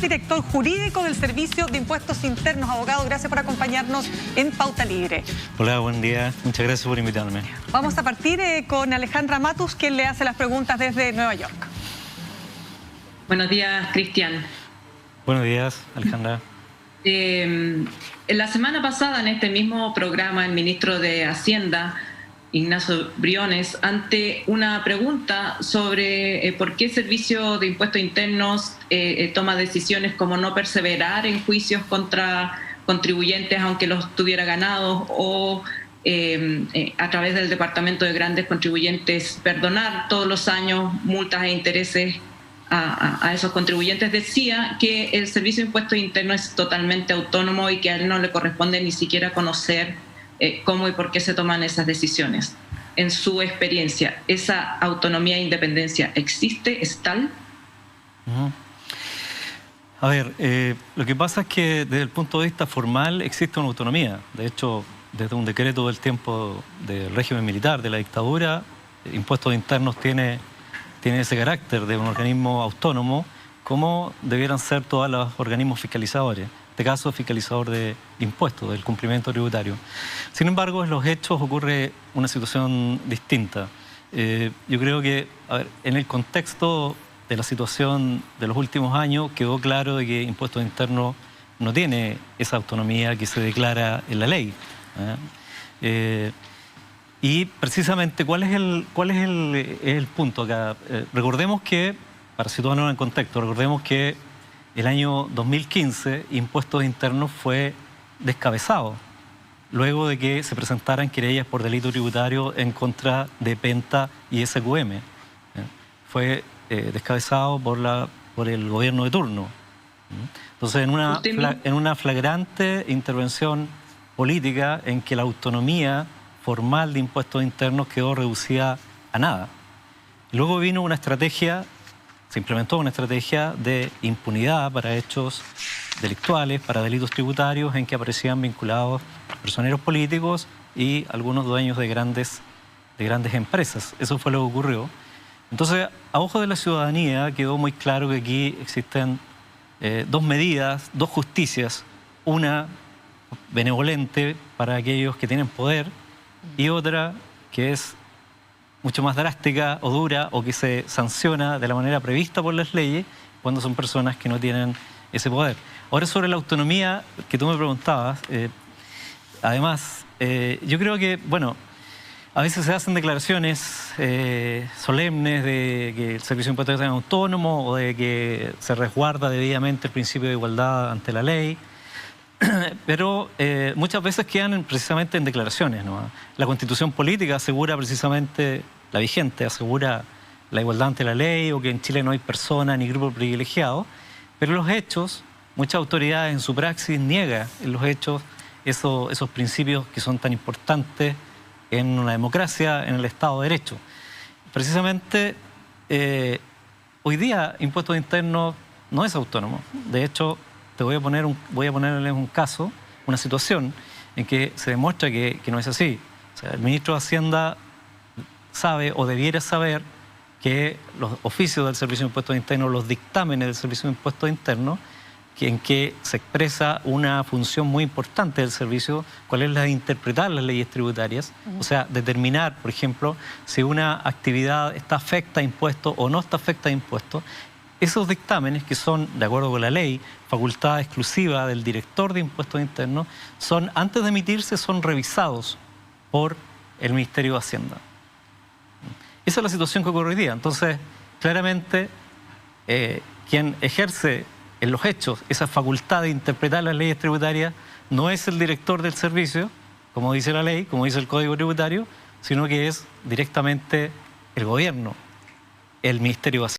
Director jurídico del Servicio de Impuestos Internos. Abogado, gracias por acompañarnos en Pauta Libre. Hola, buen día. Muchas gracias por invitarme. Vamos a partir con Alejandra Matus, quien le hace las preguntas desde Nueva York. Buenos días, Cristian. Buenos días, Alejandra. La semana pasada, en este mismo programa, el ministro de Hacienda, Ignacio Briones, ante una pregunta sobre por qué el Servicio de Impuestos Internos toma decisiones como no perseverar en juicios contra contribuyentes aunque los tuviera ganados, o a través del Departamento de Grandes Contribuyentes perdonar todos los años multas e intereses a esos contribuyentes, decía que el Servicio de Impuestos Internos es totalmente autónomo y que a él no le corresponde ni siquiera conocer cómo y por qué se toman esas decisiones. En su experiencia, ¿esa autonomía e independencia existe? ¿Es tal? A ver, lo que pasa es que desde el punto de vista formal existe una autonomía. De hecho, desde un decreto del tiempo del régimen militar, de la dictadura, Impuestos Internos tiene ese carácter de un organismo autónomo, como debieran ser todos los organismos fiscalizadores. En este caso, fiscalizador de impuestos, del cumplimiento tributario. Sin embargo, en los hechos ocurre una situación distinta. Yo creo que, a ver, en el contexto de la situación de los últimos años, quedó claro de que Impuestos Internos no tiene esa autonomía que se declara en la ley. Y precisamente, ¿cuál es el punto acá? Recordemos que, para situarnos en contexto, recordemos que el año 2015 Impuestos Internos fue descabezado, luego de que se presentaran querellas por delito tributario en contra de Penta y SQM. Fue descabezado por el gobierno de turno. Entonces, en una flagrante intervención política en que la autonomía formal de Impuestos Internos quedó reducida a nada. Luego vino una estrategia, se implementó una estrategia de impunidad para hechos delictuales, para delitos tributarios, en que aparecían vinculados personeros políticos y algunos dueños de grandes empresas. Eso fue lo que ocurrió. Entonces, a ojo de la ciudadanía quedó muy claro que aquí existen dos medidas, dos justicias, una benevolente para aquellos que tienen poder y otra que es mucho más drástica o dura, o que se sanciona de la manera prevista por las leyes cuando son personas que no tienen ese poder. Ahora, sobre la autonomía que tú me preguntabas, además, yo creo que, bueno, a veces se hacen declaraciones solemnes de que el Servicio de Impuestos es autónomo o de que se resguarda debidamente el principio de igualdad ante la ley, pero muchas veces quedan precisamente en declaraciones, ¿no? La Constitución política asegura precisamente, la vigente, asegura la igualdad ante la ley, o que en Chile no hay persona ni grupo privilegiado, pero los hechos, muchas autoridades en su praxis niegan en los hechos esos principios que son tan importantes en una democracia, en el Estado de Derecho. Precisamente, hoy día Impuestos Internos no es autónomo. De hecho, voy a ponerles un caso, una situación en que se demuestra que no es así. O sea, el ministro de Hacienda sabe o debiera saber que los oficios del Servicio de Impuestos Internos, los dictámenes del Servicio de Impuestos Internos, en que se expresa una función muy importante del servicio, cuál es la de interpretar las leyes tributarias, o sea, determinar, por ejemplo, si una actividad está afecta a impuestos o no está afecta a impuestos. Esos dictámenes, que son, de acuerdo con la ley, facultad exclusiva del director de Impuestos Internos, antes de emitirse, son revisados por el Ministerio de Hacienda. Esa es la situación que ocurre hoy día. Entonces, claramente, quien ejerce en los hechos esa facultad de interpretar las leyes tributarias no es el director del servicio, como dice la ley, como dice el Código Tributario, sino que es directamente el gobierno, el Ministerio de Hacienda.